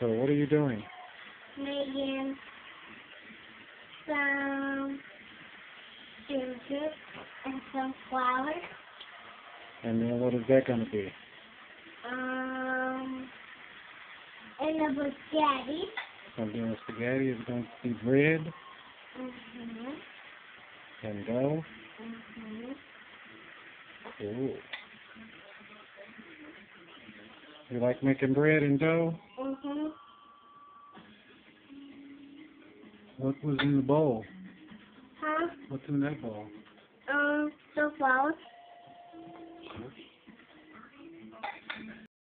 So what are you doing? Making some sugar and some flour. And then what is that going to be? And a spaghetti. And then spaghetti is going to be bread and dough. Ooh. You like making bread and dough? What was in the bowl? Huh? What's in that bowl? The flour.